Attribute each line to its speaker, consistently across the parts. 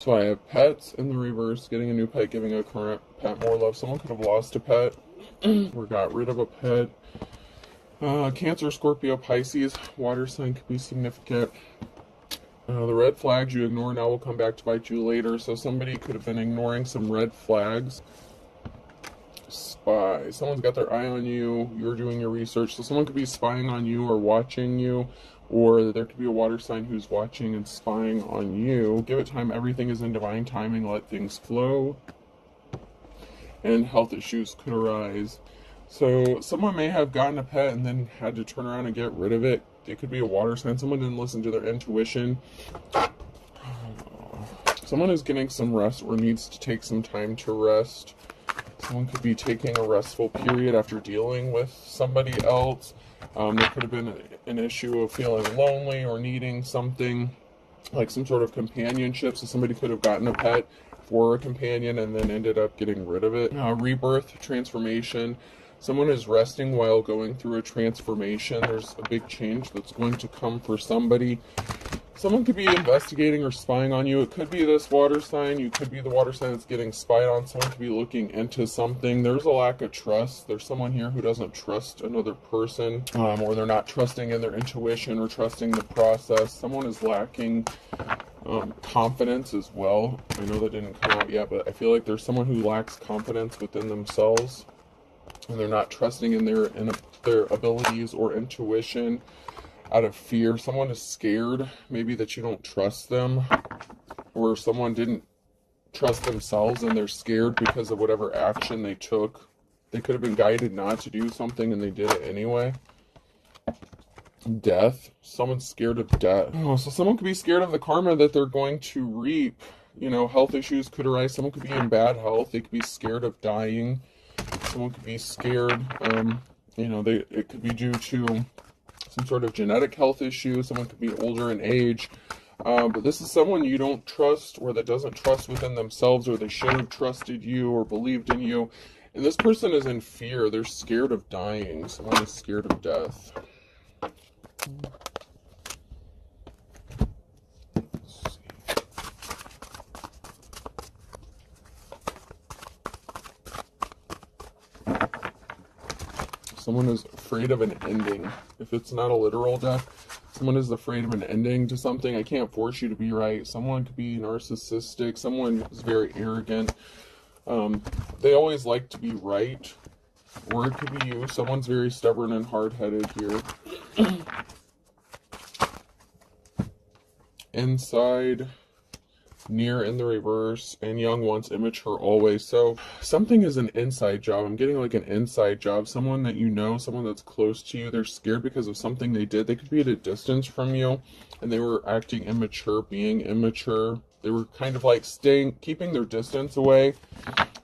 Speaker 1: So I have pets in the reverse, getting a new pet, giving a current pet more love. Someone could have lost a pet or got rid of a pet. Cancer, Scorpio, Pisces, water sign could be significant. The red flags you ignore now will come back to bite you later. So somebody could have been ignoring some red flags. Spy. Someone's got their eye on you. You're doing your research. So someone could be spying on you or watching you. Or there could be a water sign who's watching and spying on you. Give it time. Everything is in divine timing. Let things flow. And health issues could arise. So someone may have gotten a pet and then had to turn around and get rid of it. It could be a water sign. Someone didn't listen to their intuition. Someone is getting some rest or needs to take some time to rest. Someone could be taking a restful period after dealing with somebody else. There could have been an issue of feeling lonely or needing something like some sort of companionship. So somebody could have gotten a pet for a companion and then ended up getting rid of it. Rebirth, transformation. Someone is resting while going through a transformation. There's a big change that's going to come for somebody. Someone could be investigating or spying on you. It could be this water sign. You could be the water sign that's getting spied on. Someone could be looking into something. There's a lack of trust. There's someone here who doesn't trust another person, or they're not trusting in their intuition or trusting the process. Someone is lacking confidence as well. I know that didn't come out yet, but I feel like there's someone who lacks confidence within themselves, and they're not trusting in their abilities or intuition. Out of fear. Someone is scared, maybe that you don't trust them, or someone didn't trust themselves and they're scared because of whatever action they took. They could have been guided not to do something and they did it anyway. Death. Someone's scared of death. Oh, so someone could be scared of the karma that they're going to reap. You know, health issues could arise. Someone could be in bad health. They could be scared of dying. Someone could be scared, it could be due to some sort of genetic health issue. Someone could be older in age. But this is someone you don't trust, or that doesn't trust within themselves, or they should have trusted you or believed in you. And this person is in fear. They're scared of dying. Someone is scared of death. Someone is afraid of an ending. If it's not a literal death, someone is afraid of an ending to something. I can't force you to be right. Someone could be narcissistic. Someone is very arrogant. They always like to be right. Or it could be you. Someone's very stubborn and hard-headed here. Inside, near in the reverse, and young ones, immature always. So something is an inside job. I'm getting like an inside job. Someone that you know, someone that's close to you, they're scared because of something they did. They could be at a distance from you and they were acting immature, being immature. They were kind of like keeping their distance away.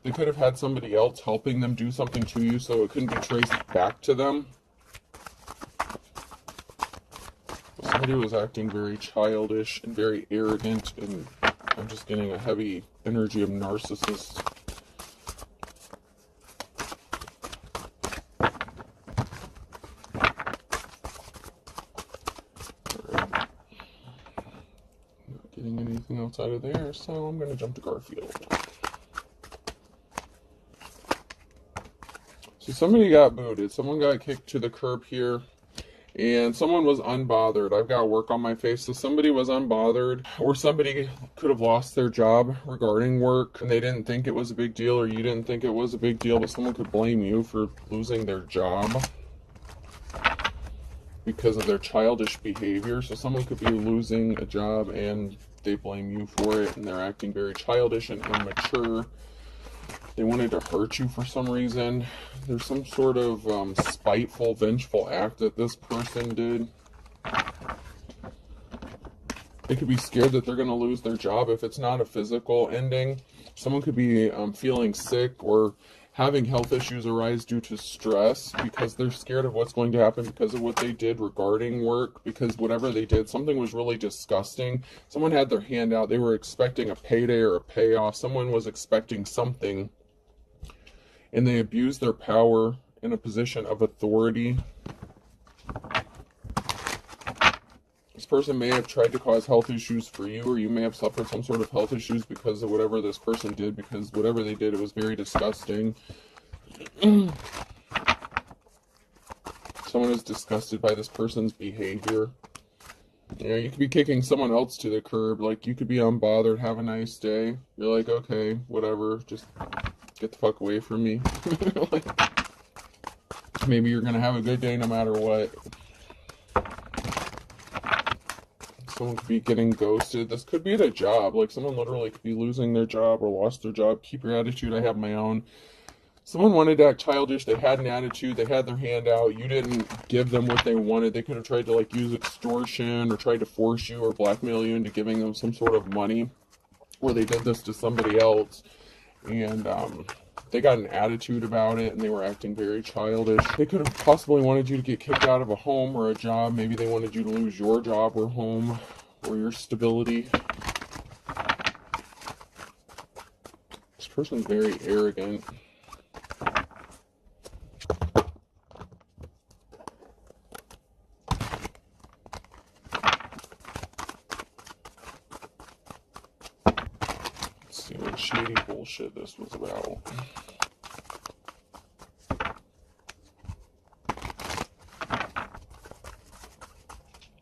Speaker 1: They could have had somebody else helping them do something to you, so it couldn't be traced back to them. Somebody was acting very childish and very arrogant, and I'm just getting a heavy energy of narcissist. Alright. Not getting anything else out of there, so I'm going to jump to Garfield. So somebody got booted. Someone got kicked to the curb here. And someone was unbothered. I've got work on my face. So somebody was unbothered, or somebody could have lost their job regarding work and they didn't think it was a big deal, or you didn't think it was a big deal, but someone could blame you for losing their job because of their childish behavior. So someone could be losing a job and they blame you for it, and they're acting very childish and immature. They wanted to hurt you for some reason. There's some sort of spiteful, vengeful act that this person did. They could be scared that they're going to lose their job if it's not a physical ending. Someone could be feeling sick or having health issues arise due to stress because they're scared of what's going to happen because of what they did regarding work, because whatever they did, something was really disgusting. Someone had their hand out. They were expecting a payday or a payoff. Someone was expecting something, and they abused their power in a position of authority. This person may have tried to cause health issues for you, or you may have suffered some sort of health issues because of whatever this person did, because whatever they did, it was very disgusting. Someone is disgusted by this person's behavior. You know, you could be kicking someone else to the curb. Like, you could be unbothered, have a nice day. You're like, okay, whatever, just get the fuck away from me. Like, maybe you're gonna have a good day no matter what. Someone could be getting ghosted. This could be at a job. Like, someone literally could be losing their job or lost their job. Keep your attitude, I have my own. Someone wanted to act childish. They had an attitude. They had their hand out. You didn't give them what they wanted. They could have tried to, like, use extortion or tried to force you or blackmail you into giving them some sort of money. Or they did this to somebody else. And they got an attitude about it, and they were acting very childish. They could have possibly wanted you to get kicked out of a home or a job. Maybe they wanted you to lose your job or home or your stability. This person's very arrogant. Let's see what shady bullshit this was about.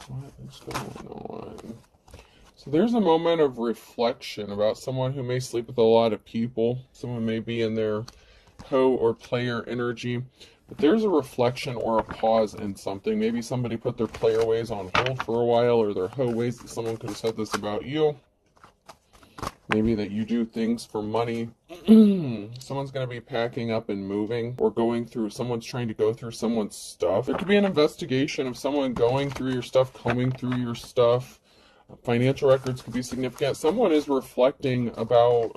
Speaker 1: What is going on? So there's a moment of reflection about someone who may sleep with a lot of people. Someone may be in their hoe or player energy. But there's a reflection or a pause in something. Maybe somebody put their player ways on hold for a while, or their hoe ways. Someone could have said this about you. Maybe that you do things for money. Someone's going to be packing up and moving, or going through, someone's trying to go through someone's stuff. There could be an investigation of someone going through your stuff, combing through your stuff. Financial records could be significant. Someone is reflecting about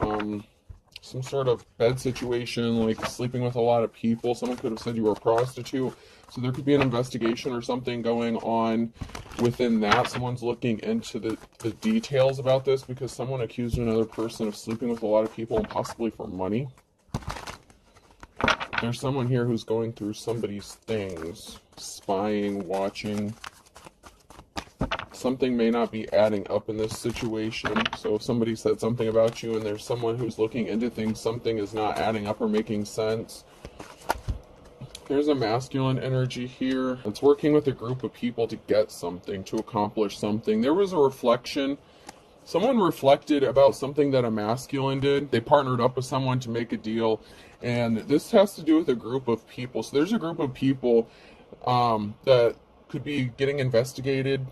Speaker 1: some sort of bed situation, like sleeping with a lot of people. Someone could have said you were a prostitute. So there could be an investigation or something going on within that. Someone's looking into the details about this because someone accused another person of sleeping with a lot of people and possibly for money. There's someone here who's going through somebody's things, spying, watching. Something may not be adding up in this situation. So if somebody said something about you and there's someone who's looking into things, something is not adding up or making sense. There's a masculine energy here. It's working with a group of people to get something, to accomplish something. There was a reflection. Someone reflected about something that a masculine did. They partnered up with someone to make a deal. And this has to do with a group of people. So there's a group of people that could be getting investigated,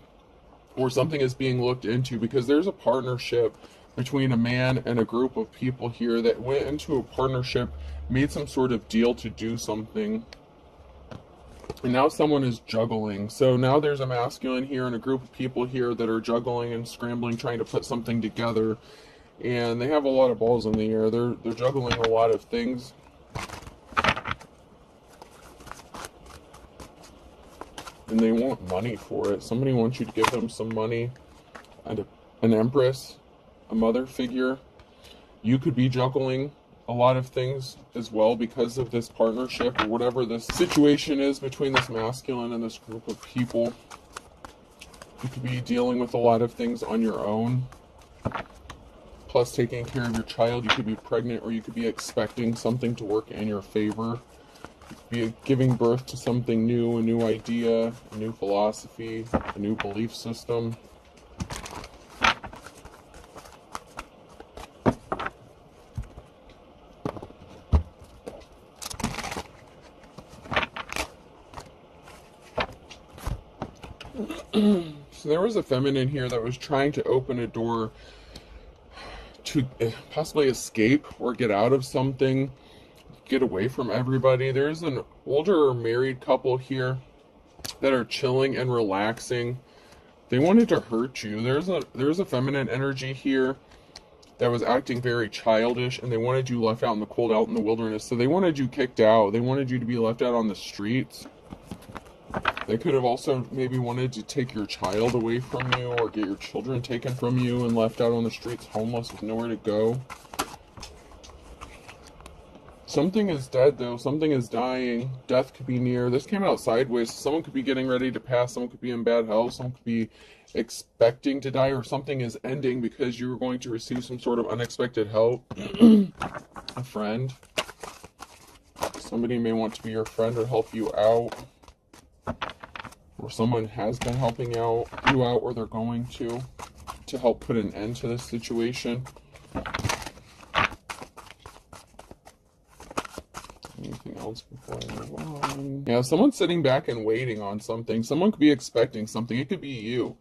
Speaker 1: or something is being looked into, because there's a partnership between a man and a group of people here that went into a partnership, made some sort of deal to do something. And now someone is juggling. So now there's a masculine here and a group of people here that are juggling and scrambling, trying to put something together. And they have a lot of balls in the air. They're juggling a lot of things. And they want money for it. Somebody wants you to give them some money. And an empress, a mother figure. You could be juggling a lot of things as well because of this partnership, or whatever this situation is between this masculine and this group of people. You could be dealing with a lot of things on your own, plus taking care of your child. You could be pregnant, or you could be expecting something to work in your favor. You could be giving birth to something new, a new idea, a new philosophy, a new belief system. So there was a feminine here that was trying to open a door to possibly escape or get out of something, get away from everybody. There's an older married couple here that are chilling and relaxing. They wanted to hurt you. There's a feminine energy here that was acting very childish, and they wanted you left out in the cold, out in the wilderness. So they wanted you kicked out. They wanted you to be left out on the streets. They could have also maybe wanted to take your child away from you, or get your children taken from you and left out on the streets, homeless with nowhere to go. Something is dead, though. Something is dying. Death could be near. This came out sideways. Someone could be getting ready to pass. Someone could be in bad health. Someone could be expecting to die, or something is ending because you were going to receive some sort of unexpected help. A friend. Somebody may want to be your friend or help you out. Or someone has been helping you out, or they're going to help put an end to this situation. Anything else before I move on? Yeah, someone's sitting back and waiting on something. Someone could be expecting something. It could be you.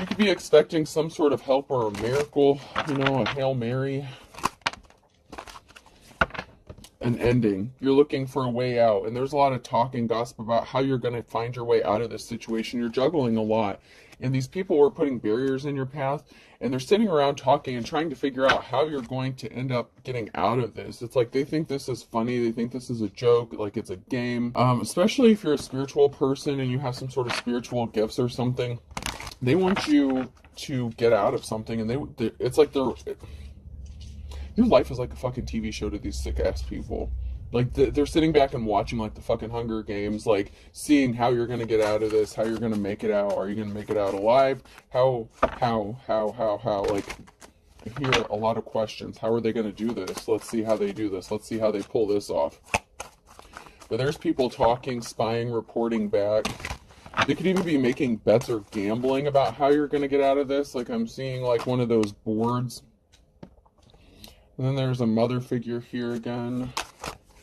Speaker 1: You could be expecting some sort of help or a miracle, you know, a Hail Mary. An ending. You're looking for a way out, and there's a lot of talk and gossip about how you're going to find your way out of this situation. You're juggling a lot, and these people are putting barriers in your path, and they're sitting around talking and trying to figure out how you're going to end up getting out of this. It's like they think this is funny, they think this is a joke, like it's a game. Especially if you're a spiritual person and you have some sort of spiritual gifts or something, they want you to get out of something, and it's like your life is like a fucking TV show to these sick ass people. Like they're sitting back and watching like the fucking Hunger Games, like seeing how you're gonna get out of this, how you're gonna make it out. Are you gonna make it out alive? How? Like, I hear a lot of questions. How are they gonna do this? Let's see how they do this. Let's see how they pull this off. But there's people talking, spying, reporting back. They could even be making bets or gambling about how you're gonna get out of this. Like I'm seeing like one of those boards. And then there's a mother figure here again.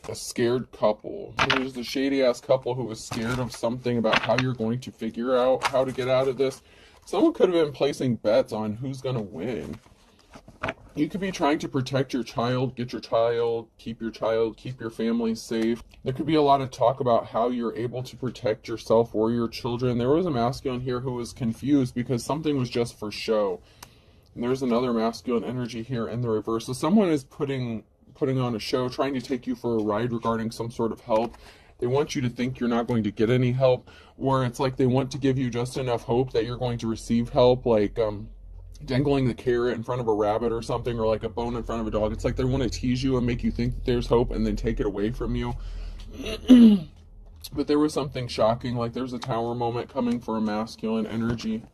Speaker 1: A scared couple. There's the shady ass couple who was scared of something about how you're going to figure out how to get out of this. Someone could have been placing bets on who's going to win. You could be trying to protect your child, get your child, keep your family safe. There could be a lot of talk about how you're able to protect yourself or your children. There was a masculine here who was confused because something was just for show. And there's another masculine energy here in the reverse. So someone is putting on a show, trying to take you for a ride regarding some sort of help. They want you to think you're not going to get any help, or it's like they want to give you just enough hope that you're going to receive help, like dangling the carrot in front of a rabbit or something, or like a bone in front of a dog. It's like they want to tease you and make you think that there's hope and then take it away from you. But there was something shocking, like there's a tower moment coming for a masculine energy.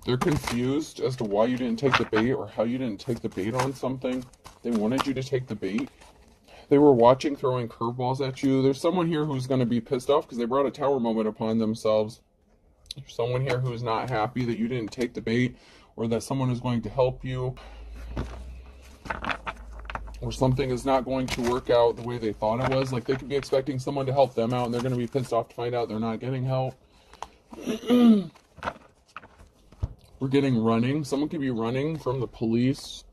Speaker 1: They're confused as to why you didn't take the bait or how you didn't take the bait on something. They wanted you to take the bait. They were watching, throwing curveballs at you. There's someone here who's going to be pissed off because they brought a tower moment upon themselves. There's someone here who's not happy that you didn't take the bait, or that someone is going to help you, or something is not going to work out the way they thought it was. Like they could be expecting someone to help them out, and they're going to be pissed off to find out they're not getting help. We're getting running. Someone could be running from the police.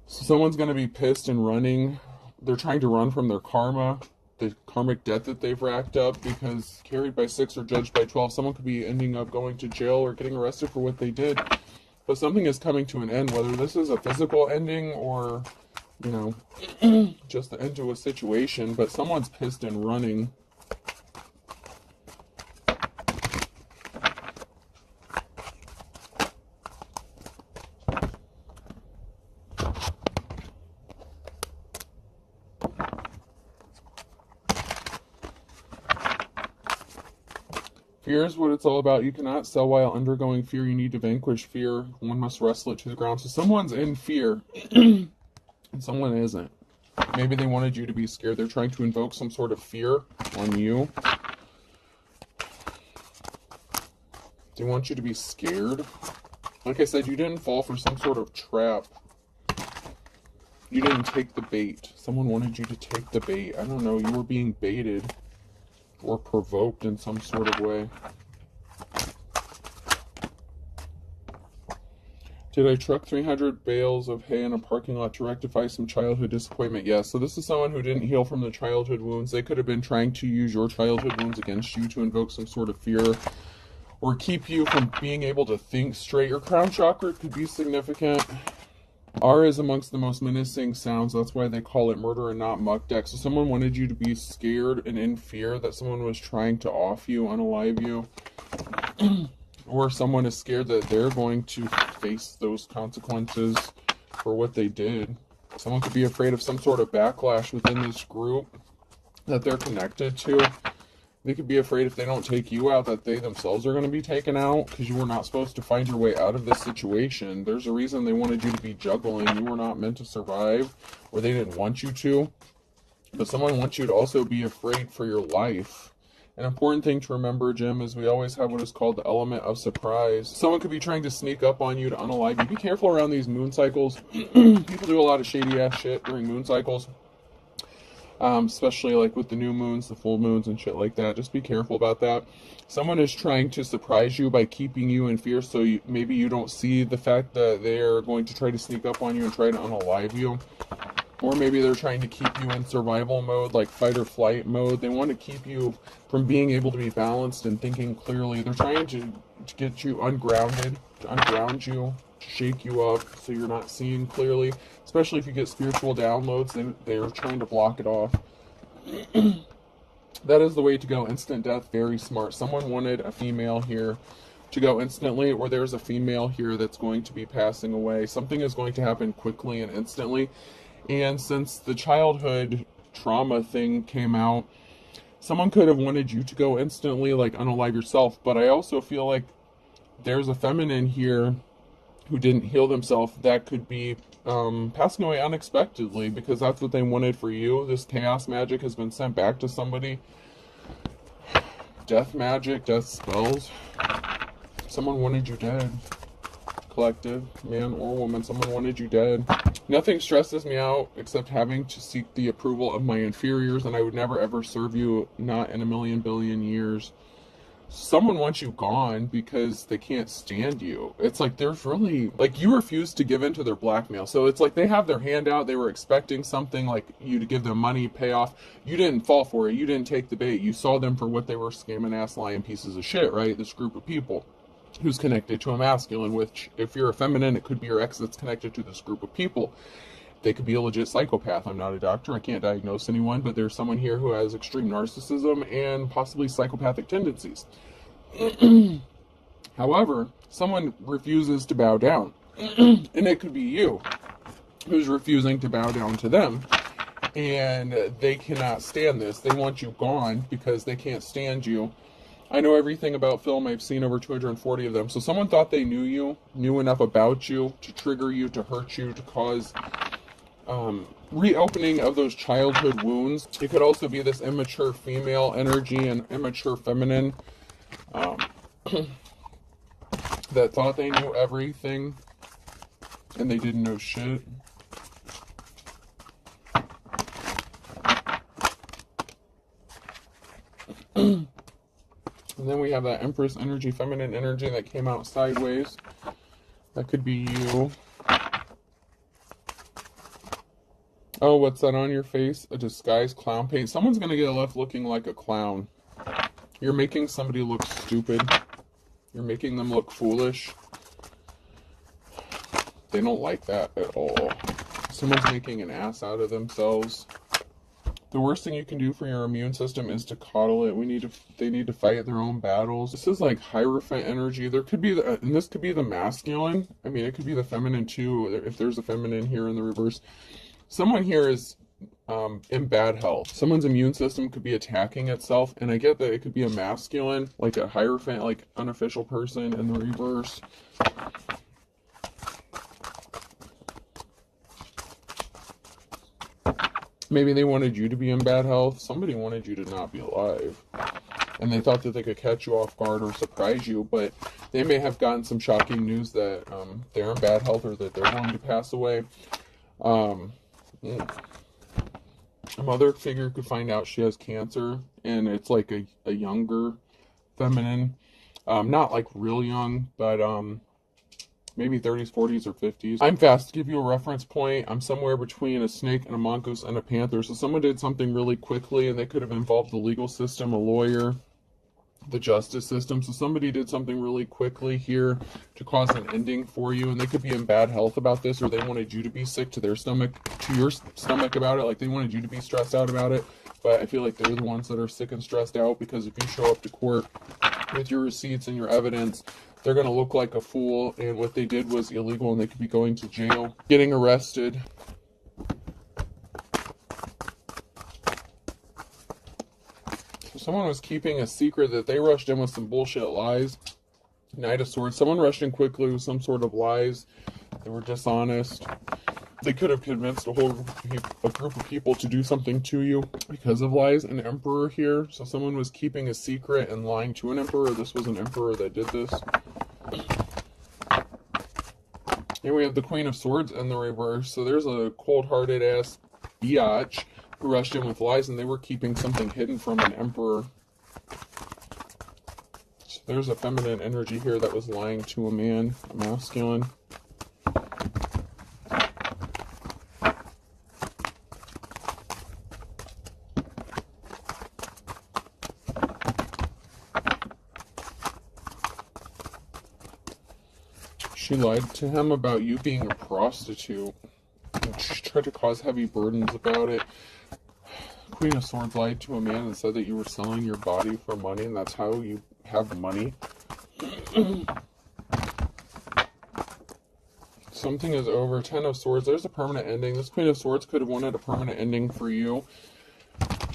Speaker 1: So someone's going to be pissed and running. They're trying to run from their karma, the karmic debt that they've racked up, because carried by 6 or judged by 12. Someone could be ending up going to jail or getting arrested for what they did. But something is coming to an end, whether this is a physical ending or, you know, just the end to a situation. But someone's pissed and running. Fear is what it's all about. You cannot sell while undergoing fear. You need to vanquish fear. One must wrestle it to the ground. So someone's in fear, and someone isn't. Maybe they wanted you to be scared. They're trying to invoke some sort of fear on you. They want you to be scared. Like I said, you didn't fall for some sort of trap. You didn't take the bait. Someone wanted you to take the bait. I don't know. You were being baited or provoked in some sort of way. Did I truck 300 bales of hay in a parking lot to rectify some childhood disappointment? Yes. So this is someone who didn't heal from the childhood wounds. They could have been trying to use your childhood wounds against you to invoke some sort of fear or keep you from being able to think straight. Your crown chakra could be significant. R is amongst the most menacing sounds. That's why they call it murder and not muck deck. So someone wanted you to be scared and in fear that someone was trying to off you, unalive you. Or someone is scared that they're going to face those consequences for what they did. Someone could be afraid of some sort of backlash within this group that they're connected to. They could be afraid if they don't take you out that they themselves are going to be taken out, because you were not supposed to find your way out of this situation. There's a reason they wanted you to be juggling. You were not meant to survive, or they didn't want you to. But someone wants you to also be afraid for your life. An important thing to remember, Jim, is we always have what is called the element of surprise. Someone could be trying to sneak up on you to unalive you. Be careful around these moon cycles. People do a lot of shady ass shit during moon cycles. Especially like with the new moons, the full moons and shit like that. Just be careful about that. Someone is trying to surprise you by keeping you in fear, so maybe you don't see the fact that they're going to try to sneak up on you and try to unalive you. Or maybe they're trying to keep you in survival mode, like fight or flight mode. They want to keep you from being able to be balanced and thinking clearly. They're trying to get you ungrounded, to unground you, to shake you up so you're not seeing clearly. Especially if you get spiritual downloads, they're trying to block it off. That is the way to go. Instant death, very smart. Someone wanted a female here to go instantly, or there's a female here that's going to be passing away. Something is going to happen quickly and instantly. And since the childhood trauma thing came out, someone could have wanted you to go instantly, like unalive yourself. But I also feel like there's a feminine here who didn't heal themselves that could be passing away unexpectedly, because that's what they wanted for you. This chaos magic has been sent back to somebody. Death magic, death spells. Someone wanted you dead. Collective, man or woman, someone wanted you dead. Nothing stresses me out except having to seek the approval of my inferiors, and I would never ever serve you, not in a million billion years. Someone wants you gone because they can't stand you. It's like there's really, like, you refuse to give in to their blackmail. So it's like they have their hand out. They were expecting something, like you to give them money, payoff. You didn't fall for it. You didn't take the bait. You saw them for what they were, scamming ass lying pieces of shit, right? This group of people who's connected to a masculine, which if you're a feminine, it could be your ex that's connected to this group of people. They could be a legit psychopath. I'm not a doctor. I can't diagnose anyone, but there's someone here who has extreme narcissism and possibly psychopathic tendencies. However, someone refuses to bow down. And it could be you who's refusing to bow down to them. And they cannot stand this. They want you gone because they can't stand you. I know everything about film. I've seen over 240 of them. So someone thought they knew you, knew enough about you to trigger you, to hurt you, to cause reopening of those childhood wounds. It could also be this immature female energy and immature feminine that thought they knew everything and they didn't know shit. And then we have that Empress energy, feminine energy that came out sideways. That could be you. Oh, what's that on your face? A disguised clown paint. Someone's going to get left looking like a clown. You're making somebody look stupid. You're making them look foolish. They don't like that at all. Someone's making an ass out of themselves. The worst thing you can do for your immune system is to coddle it. They need to fight their own battles. This is like Hierophant energy. There could be, and this could be the masculine. I mean, it could be the feminine too, if there's a feminine here in the reverse. Someone here is in bad health. Someone's immune system could be attacking itself, and I get that it could be a masculine, like a Hierophant, like unofficial person in the reverse. Maybe they wanted you to be in bad health. Somebody wanted you to not be alive. And they thought that they could catch you off guard or surprise you, but they may have gotten some shocking news that they're in bad health or that they're going to pass away. A mother figure could find out she has cancer, and it's like a younger feminine. Not like real young, but maybe 30s, 40s, or 50s. I'm fast to give you a reference point. I'm somewhere between a snake and a mongoose and a panther. So someone did something really quickly, and they could have involved the legal system, a lawyer, the justice system. So somebody did something really quickly here to cause an ending for you, and they could be in bad health about this, or they wanted you to be sick to their stomach, to your stomach about it. Like they wanted you to be stressed out about it. But I feel like they're the ones that are sick and stressed out, because if you show up to court with your receipts and your evidence, they're going to look like a fool, and what they did was illegal, and they could be going to jail, getting arrested. Someone was keeping a secret that they rushed in with some bullshit lies. Knight of Swords. Someone rushed in quickly with some sort of lies. They were dishonest. They could have convinced a group of people to do something to you because of lies. An Emperor here. So someone was keeping a secret and lying to an Emperor. This was an Emperor that did this. And we have the Queen of Swords in the reverse. So there's a cold-hearted ass biatch who rushed in with lies, and they were keeping something hidden from an Emperor. So there's a feminine energy here that was lying to a man, a masculine. She lied to him about you being a prostitute. And she tried to cause heavy burdens about it. Queen of Swords lied to a man and said that you were selling your body for money, and that's how you have money. Something is over. Ten of Swords. There's a permanent ending. This Queen of Swords could have wanted a permanent ending for you.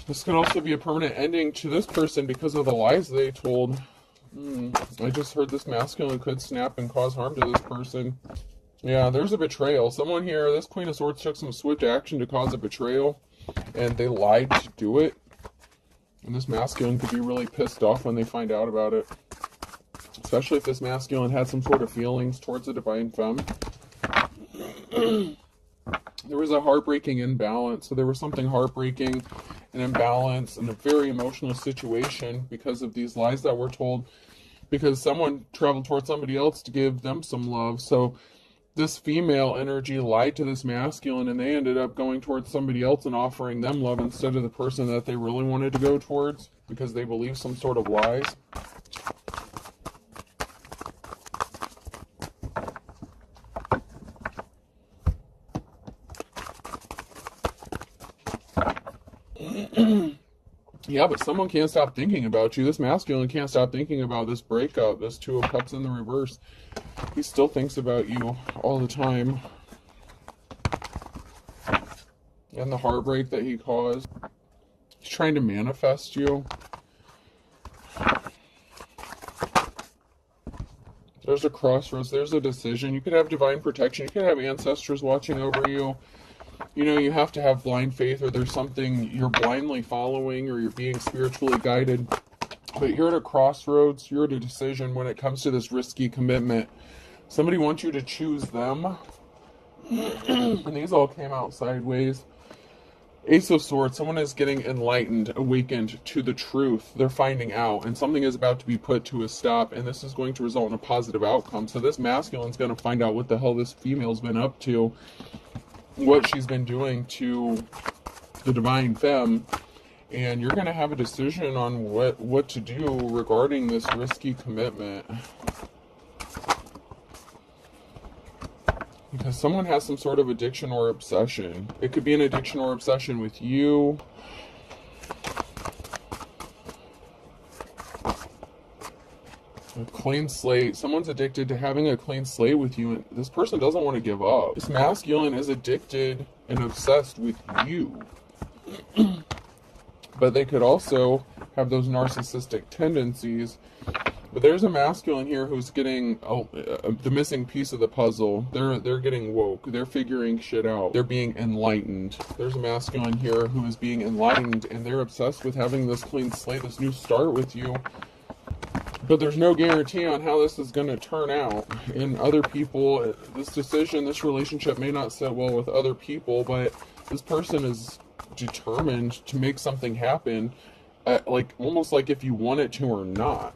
Speaker 1: This could also be a permanent ending to this person because of the lies they told. I just heard this masculine could snap and cause harm to this person. Yeah, there's a betrayal. Someone here, this Queen of Swords took some swift action to cause a betrayal, and they lied to do it. And this masculine could be really pissed off when they find out about it. Especially if this masculine had some sort of feelings towards the divine femme. There was a heartbreaking imbalance. So there was something heartbreaking and imbalance in a very emotional situation because of these lies that were told. Because someone traveled towards somebody else to give them some love. So this female energy lied to this masculine, and they ended up going towards somebody else and offering them love instead of the person that they really wanted to go towards because they believed some sort of lies. Yeah, but someone can't stop thinking about you. This masculine can't stop thinking about this breakup. This Two of Cups in the reverse. He still thinks about you all the time. And the heartbreak that he caused. He's trying to manifest you. There's a crossroads. There's a decision. You could have divine protection. You could have ancestors watching over you. You know, you have to have blind faith, or there's something you're blindly following, or you're being spiritually guided. But you're at a crossroads. You're at a decision when it comes to this risky commitment. Somebody wants you to choose them. And these all came out sideways. Ace of Swords. Someone is getting enlightened, awakened to the truth. They're finding out. And something is about to be put to a stop. And this is going to result in a positive outcome. So this masculine's going to find out what the hell this female's been up to. What she's been doing to the divine femme, and you're going to have a decision on what to do regarding this risky commitment, because someone has some sort of addiction or obsession. It could be an addiction or obsession with you. A clean slate. Someone's addicted to having a clean slate with you, and this person doesn't want to give up. This masculine is addicted and obsessed with you. But they could also have those narcissistic tendencies. But there's a masculine here who's getting the missing piece of the puzzle. They're getting woke. They're figuring shit out. They're being enlightened. There's a masculine here who is being enlightened, and they're obsessed with having this clean slate, this new start with you. But there's no guarantee on how this is going to turn out. And other people, this decision, this relationship may not sit well with other people, but this person is determined to make something happen, almost like if you want it to or not.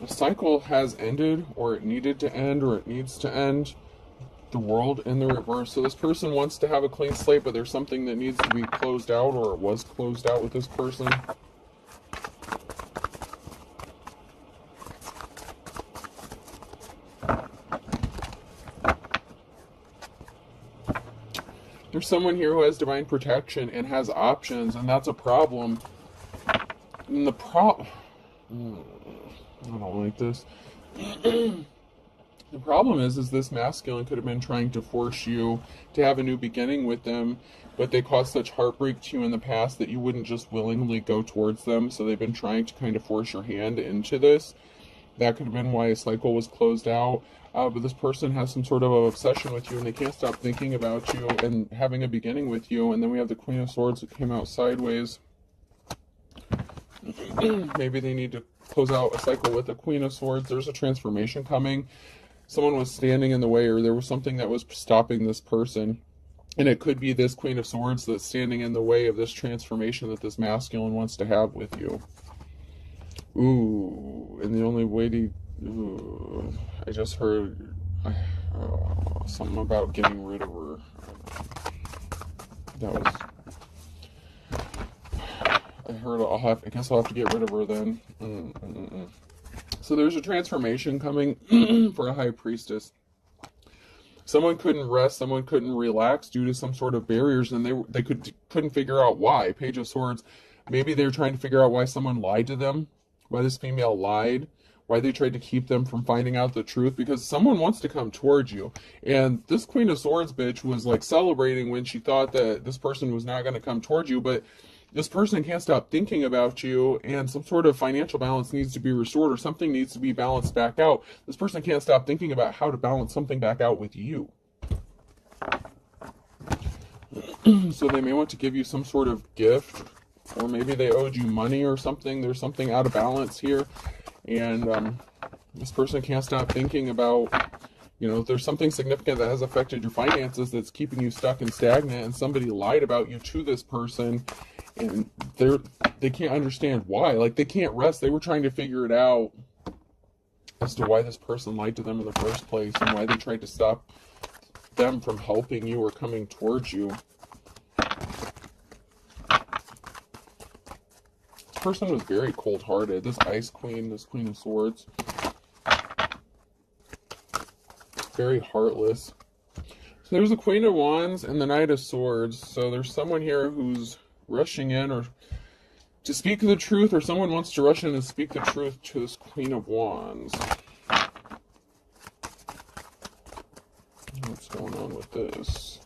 Speaker 1: The cycle has ended, or it needed to end, or it needs to end. The world in the reverse. So this person wants to have a clean slate, but there's something that needs to be closed out, or it was closed out with this person. There's someone here who has divine protection and has options, and that's a problem. And the I don't like this. The problem is this masculine could have been trying to force you to have a new beginning with them, but they caused such heartbreak to you in the past that you wouldn't just willingly go towards them. So they've been trying to kind of force your hand into this. That could have been why a cycle was closed out. But this person has some sort of obsession with you, and they can't stop thinking about you and having a beginning with you. And then we have the Queen of Swords that came out sideways. Maybe they need to close out a cycle with the Queen of Swords. There's a transformation coming. Someone was standing in the way, or there was something that was stopping this person. And it could be this Queen of Swords that's standing in the way of this transformation that this masculine wants to have with you. Ooh, and the only way to... Ooh, I just heard something about getting rid of her. That was... I heard I guess I'll have to get rid of her then. So there's a transformation coming for a high priestess. Someone couldn't rest, someone couldn't relax due to some sort of barriers, and they couldn't figure out why. Page of Swords, maybe they were trying to figure out why someone lied to them, why this female lied, why they tried to keep them from finding out the truth, because someone wants to come towards you. And this Queen of Swords bitch was like celebrating when she thought that this person was not going to come towards you, but this person can't stop thinking about you, and some sort of financial balance needs to be restored, or something needs to be balanced back out. This person can't stop thinking about how to balance something back out with you. So they may want to give you some sort of gift, or maybe they owed you money or something. There's something out of balance here, and this person can't stop thinking about, you know, if there's something significant that has affected your finances that's keeping you stuck and stagnant, and somebody lied about you to this person, and they can't understand why. Like, they can't rest. They were trying to figure it out as to why this person lied to them in the first place, and why they tried to stop them from helping you or coming towards you. This person was very cold-hearted. This Ice Queen, this Queen of Swords, very heartless. So there's the Queen of Wands and the Knight of Swords. So there's someone here who's rushing in or to speak the truth, or someone wants to rush in and speak the truth to this Queen of Wands. What's going on with this?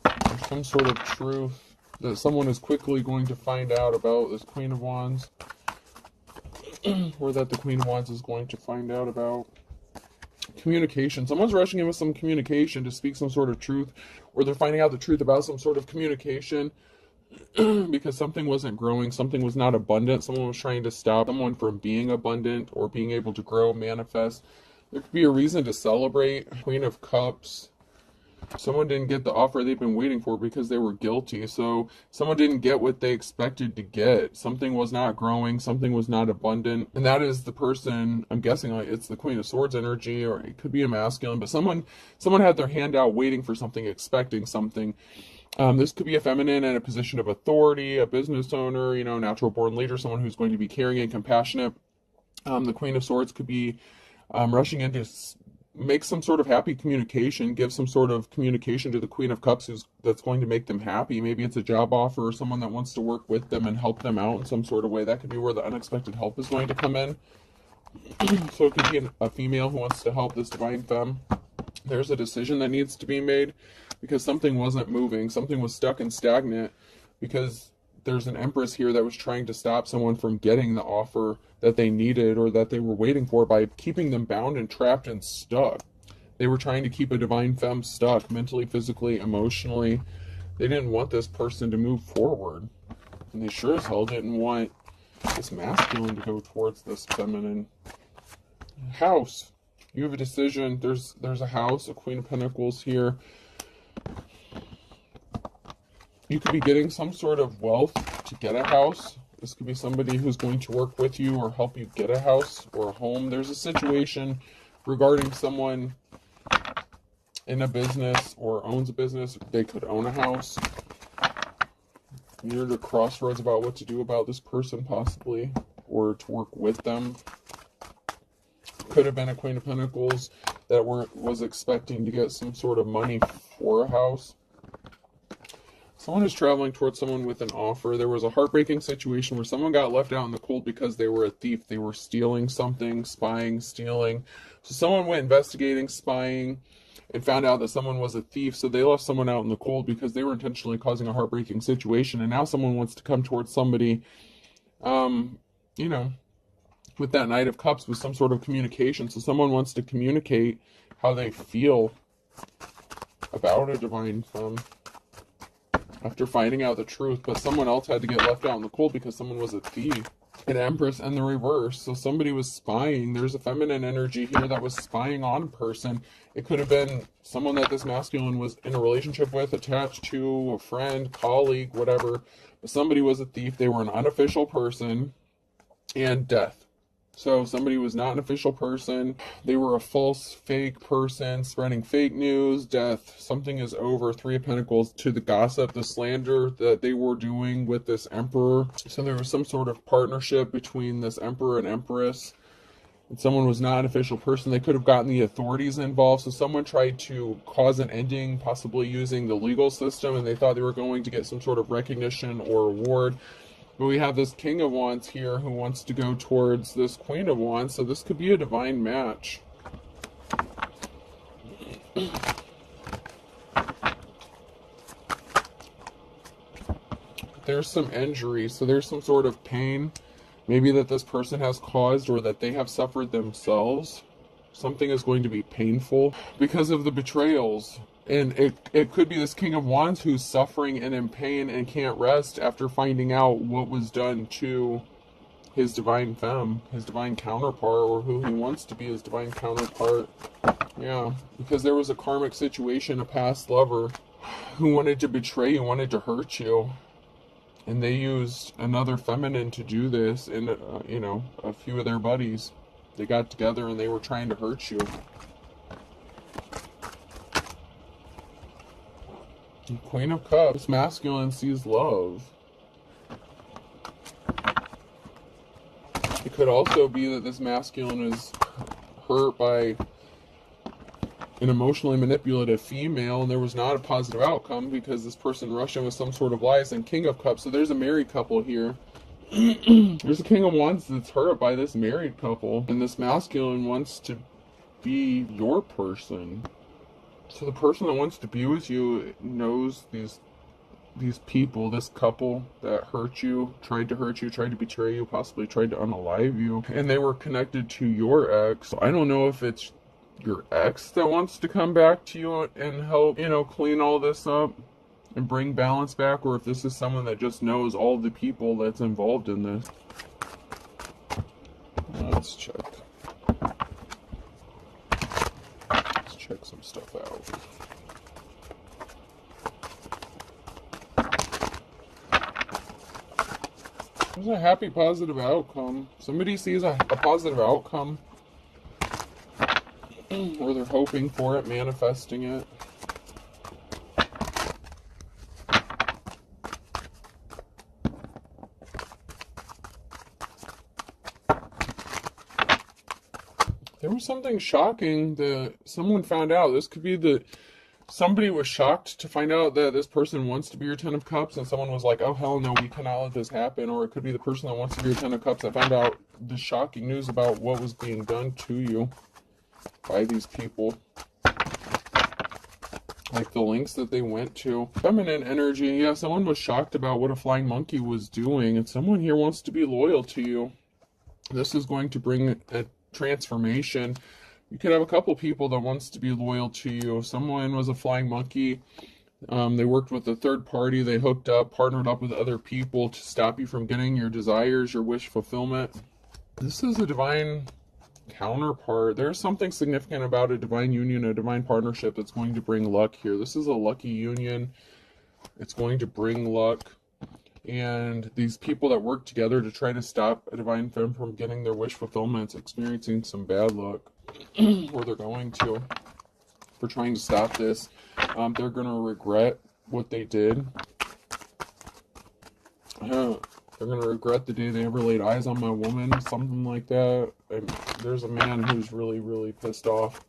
Speaker 1: There's some sort of truth that someone is quickly going to find out about this Queen of Wands, or that the Queen of Wands is going to find out about. Communication. Someone's rushing in with some communication to speak some sort of truth, or they're finding out the truth about some sort of communication because something wasn't growing, something was not abundant, someone was trying to stop someone from being abundant or being able to grow, manifest. There could be a reason to celebrate. Queen of Cups. Someone didn't get the offer they've been waiting for because they were guilty. So someone didn't get what they expected to get. Something was not growing. Something was not abundant. And that is the person, I'm guessing like it's the Queen of Swords energy, or it could be a masculine, but someone had their hand out waiting for something, expecting something. This could be a feminine in a position of authority, a business owner, you know, natural born leader, someone who's going to be caring and compassionate. The Queen of Swords could be rushing in to make some sort of happy communication, give some sort of communication to the Queen of Cups that's going to make them happy. Maybe it's a job offer, or someone that wants to work with them and help them out in some sort of way. That could be where the unexpected help is going to come in. So it could be a female who wants to help this divine femme. There's a decision that needs to be made because something wasn't moving. Something was stuck and stagnant because there's an Empress here that was trying to stop someone from getting the offer that they needed or that they were waiting for by keeping them bound and trapped and stuck. They were trying to keep a divine femme stuck mentally, physically, emotionally. They didn't want this person to move forward. And they sure as hell didn't want this masculine to go towards this feminine. House. You have a decision. There's a house, a Queen of Pentacles here. You could be getting some sort of wealth to get a house. This could be somebody who's going to work with you or help you get a house or a home. There's a situation regarding someone in a business or owns a business. They could own a house. You're at a crossroads about what to do about this person possibly, or to work with them. Could have been a Queen of Pentacles that was expecting to get some sort of money for a house. Someone is traveling towards someone with an offer. There was a heartbreaking situation where someone got left out in the cold because they were a thief. They were stealing something, spying, stealing. So someone went investigating, spying, and found out that someone was a thief. So they left someone out in the cold because they were intentionally causing a heartbreaking situation. And now someone wants to come towards somebody, you know, with that Knight of Cups with some sort of communication. So someone wants to communicate how they feel about a divine femme after finding out the truth, but someone else had to get left out in the cold because someone was a thief. An Empress and the reverse. So somebody was spying. There's a feminine energy here that was spying on a person. It could have been someone that this masculine was in a relationship with, attached to, a friend, colleague, whatever. But somebody was a thief. They were an unofficial person. And death. So somebody was not an official person. They were a false, fake person spreading fake news. Death. Something is over. Three of Pentacles to the gossip, the slander that they were doing with this Emperor. So there was some sort of partnership between this Emperor and Empress. And someone was not an official person. They could have gotten the authorities involved. So someone tried to cause an ending, possibly using the legal system, and they thought they were going to get some sort of recognition or reward. But we have this King of Wands here who wants to go towards this Queen of Wands. So this could be a divine match. There's some injury. So there's some sort of pain. Maybe that this person has caused or that they have suffered themselves. Something is going to be painful because of the betrayals. And it could be this King of Wands who's suffering and in pain and can't rest after finding out what was done to his divine femme, his divine counterpart, or who he wants to be his divine counterpart. Yeah, because there was a karmic situation, a past lover who wanted to betray you, wanted to hurt you. And they used another feminine to do this, and, you know, a few of their buddies. They got together and they were trying to hurt you. Queen of Cups, masculine sees love. It could also be that this masculine is hurt by an emotionally manipulative female, and there was not a positive outcome because this person rushed in with some sort of lies. And King of Cups, so there's a married couple here. There's a King of Wands that's hurt by this married couple, and this masculine wants to be your person. So the person that wants to be with you knows these people, this couple that hurt you, tried to betray you, possibly tried to unalive you, and they were connected to your ex. So I don't know if it's your ex that wants to come back to you and help, you know, clean all this up and bring balance back, or if this is someone that just knows all the people that's involved in this. Let's check. Check some stuff out. There's a happy, positive outcome. Somebody sees a positive outcome, or they're hoping for it, manifesting it. There was something shocking that someone found out. This could be that somebody was shocked to find out that this person wants to be your Ten of Cups, and someone was like, oh hell no, we cannot let this happen. Or it could be the person that wants to be your Ten of Cups that found out the shocking news about what was being done to you by these people. Like the links that they went to. Feminine energy, yeah, someone was shocked about what a flying monkey was doing, and someone here wants to be loyal to you. This is going to bring a transformation. You could have a couple people that wants to be loyal to you. Someone was a flying monkey. They worked with a third party. They hooked up, partnered up with other people to stop you from getting your desires, your wish fulfillment. This is a divine counterpart. There's something significant about a divine union, a divine partnership that's going to bring luck here. This is a lucky union. It's going to bring luck. And these people that work together to try to stop a divine femme from getting their wish fulfillments, experiencing some bad luck, or they're going to, for trying to stop this. They're going to regret what they did. They're going to regret the day they ever laid eyes on my woman, something like that. And there's a man who's really, really pissed off.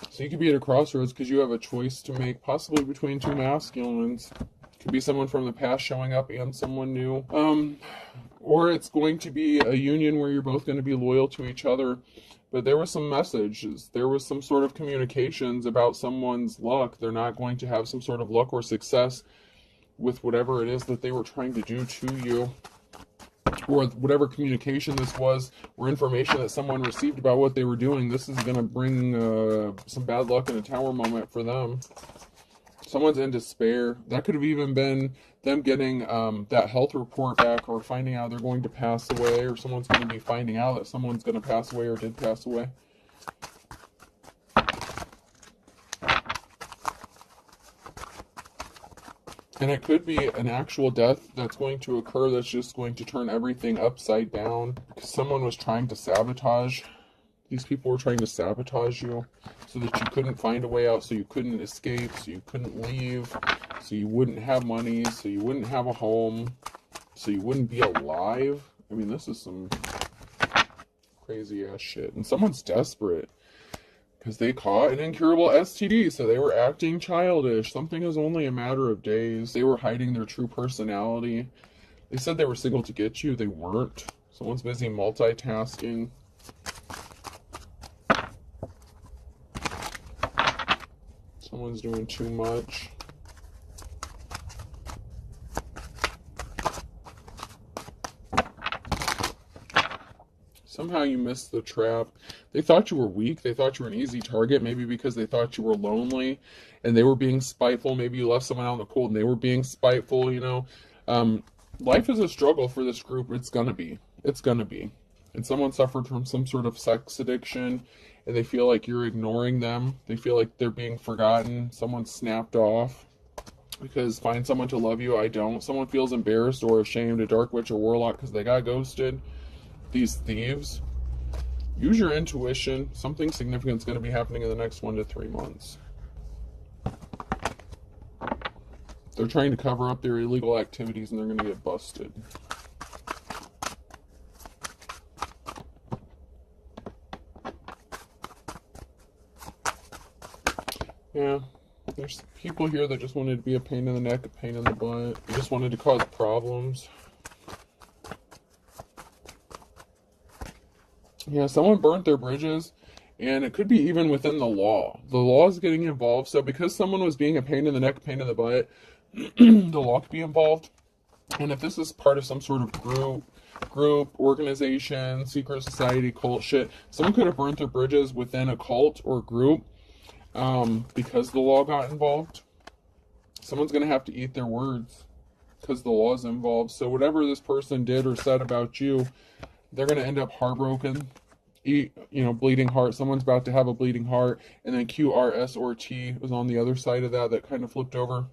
Speaker 1: So you could be at a crossroads because you have a choice to make, possibly between two masculines. Could be someone from the past showing up and someone new. Or it's going to be a union where you're both going to be loyal to each other. But there was some messages. There was some sort of communications about someone's luck. They're not going to have some sort of luck or success with whatever it is that they were trying to do to you. Or whatever communication this was, or information that someone received about what they were doing. This is going to bring some bad luck in a tower moment for them. Someone's in despair. That could have even been them getting that health report back, or finding out they're going to pass away, or someone's going to be finding out that someone's going to pass away or did pass away. And it could be an actual death that's going to occur that's just going to turn everything upside down. Because someone was trying to sabotage. These people were trying to sabotage you so that you couldn't find a way out, so you couldn't escape, so you couldn't leave, so you wouldn't have money, so you wouldn't have a home, so you wouldn't be alive. I mean, this is some crazy ass shit. And someone's desperate because they caught an incurable STD, so they were acting childish. Something is only a matter of days. They were hiding their true personality. They said they were single to get you. They weren't. Someone's busy multitasking. Someone's doing too much. Somehow you missed the trap. They thought you were weak. They thought you were an easy target, maybe because they thought you were lonely and they were being spiteful. Maybe you left someone out in the cold and they were being spiteful, you know. Life is a struggle for this group. It's gonna be. It's gonna be. And someone suffered from some sort of sex addiction and they feel like you're ignoring them. They feel like they're being forgotten. Someone snapped off. Because find someone to love you, I don't. Someone feels embarrassed or ashamed, a dark witch or warlock, because they got ghosted. These thieves. Use your intuition. Something significant is going to be happening in the next 1 to 3 months. They're trying to cover up their illegal activities and they're going to get busted. Yeah, there's people here that just wanted to be a pain in the neck, a pain in the butt. They just wanted to cause problems. Yeah, someone burnt their bridges, and it could be even within the law. The law is getting involved, so because someone was being a pain in the neck, a pain in the butt, the law could be involved. And if this is part of some sort of group, organization, secret society, cult shit, someone could have burnt their bridges within a cult or group because the law got involved. Someone's going to have to eat their words because the law is involved. So whatever this person did or said about you, they're going to end up heartbroken, bleeding heart. Someone's about to have a bleeding heart. And then Q, R, S, or T was on the other side of that kind of flipped over.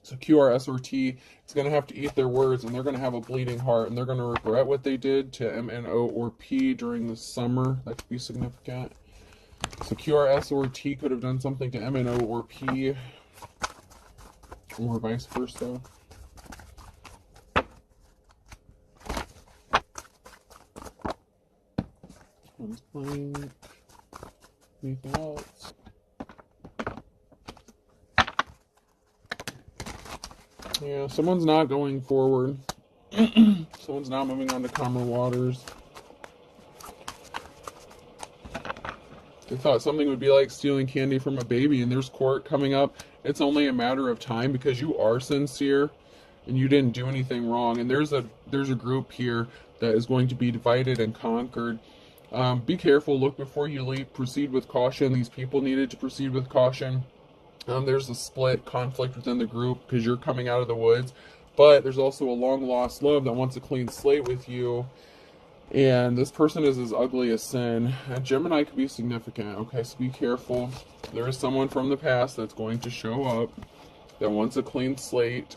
Speaker 1: So Q, R, S, or T is going to have to eat their words, and they're going to have a bleeding heart, and they're going to regret what they did to M, N, O, or P during the summer. That could be significant. So Q, R, S, or T could have done something to M, N, O, or P, or vice versa. One's blank. Anything else? Yeah, someone's not going forward. Someone's not moving on to calmer waters. They thought something would be like stealing candy from a baby, and there's court coming up. It's only a matter of time because you are sincere and you didn't do anything wrong. And there's a group here that is going to be divided and conquered. Be careful, look before you leap, proceed with caution. These people needed to proceed with caution. There's a split conflict within the group because you're coming out of the woods, but there's also a long lost love that wants a clean slate with you, and this person is as ugly as sin. And Gemini could be significant, okay, so be careful. There is someone from the past that's going to show up that wants a clean slate.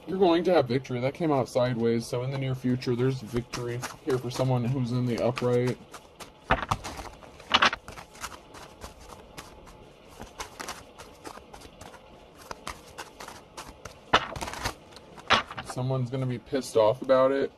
Speaker 1: You're going to have victory. That came out sideways, so in the near future, there's victory here for someone who's in the upright. Someone's going to be pissed off about it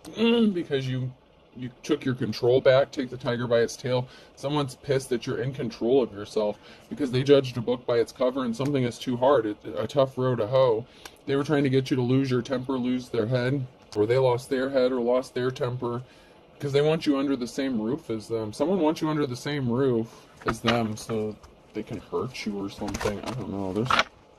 Speaker 1: because you you took your control back. Take the tiger by its tail. Someone's pissed that you're in control of yourself because they judged a book by its cover, and something is too hard, a tough row to hoe. They were trying to get you to lose your temper, lose their head, or they lost their head or lost their temper because they want you under the same roof as them. Someone wants you under the same roof as them so they can hurt you or something. I don't know.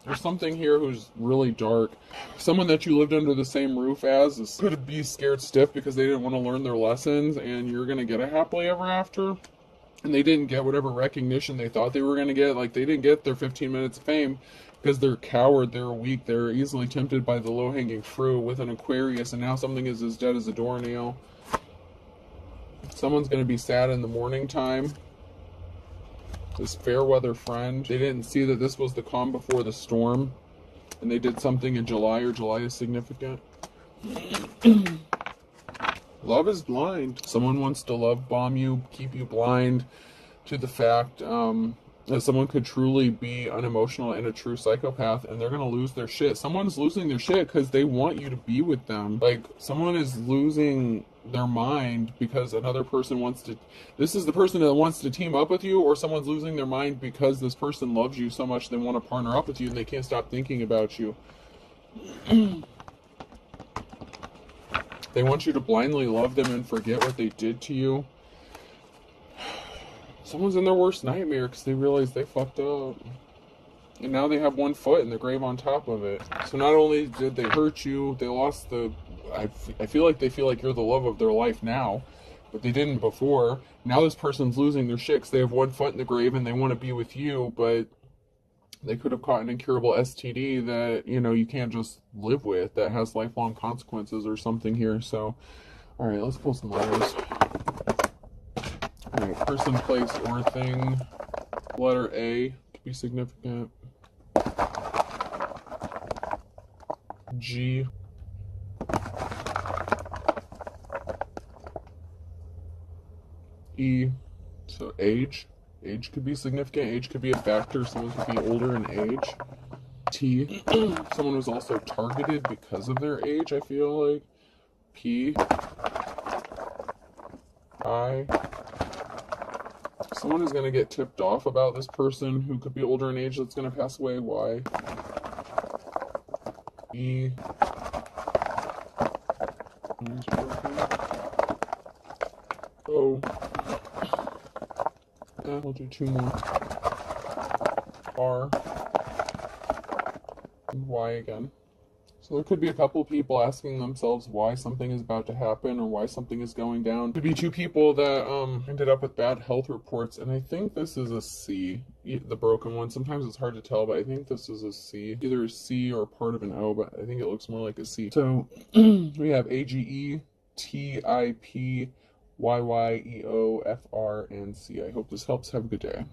Speaker 1: There's something here who's really dark. Someone that you lived under the same roof as could be scared stiff because they didn't want to learn their lessons, and you're going to get a happily ever after. And they didn't get whatever recognition they thought they were going to get. Like, they didn't get their 15 minutes of fame because they're coward, they're weak, they're easily tempted by the low-hanging fruit with an Aquarius, and now something is as dead as a doornail. Someone's going to be sad in the morning time. This fair weather friend, they didn't see that this was the calm before the storm, and they did something in July, or July is significant. Love is blind. Someone wants to love bomb you, keep you blind to the fact that someone could truly be unemotional and a true psychopath, and they're going to lose their shit. Someone's losing their shit because they want you to be with them. Like, someone is losing their mind because another person wants to... This is the person that wants to team up with you, or someone's losing their mind because this person loves you so much they want to partner up with you and they can't stop thinking about you. They want you to blindly love them and forget what they did to you. Someone's in their worst nightmare because they realize they fucked up. And now they have one foot in the grave on top of it. So not only did they hurt you, they lost the... I feel like they feel like you're the love of their life now, but they didn't before. Now this person's losing their shit because they have one foot in the grave and they want to be with you, but they could have caught an incurable STD that, you know, you can't just live with, that has lifelong consequences or something here. So, alright, let's pull some letters. Alright, person, place, or thing. Letter A could be significant. G. E. So age. Age could be significant. Age could be a factor. Someone could be older in age. T. Someone was also targeted because of their age, I feel like. P. I. Someone is going to get tipped off about this person who could be older in age that's going to pass away. Y. E. O. We'll do two more. R. And Y again. So there could be a couple people asking themselves why something is about to happen or why something is going down. Could be two people that ended up with bad health reports, and I think this is a C, the broken one. Sometimes it's hard to tell, but I think this is a C. Either a C or part of an O, but I think it looks more like a C. So we have AGE, TIP, YYEO, FR, and C. I hope this helps. Have a good day.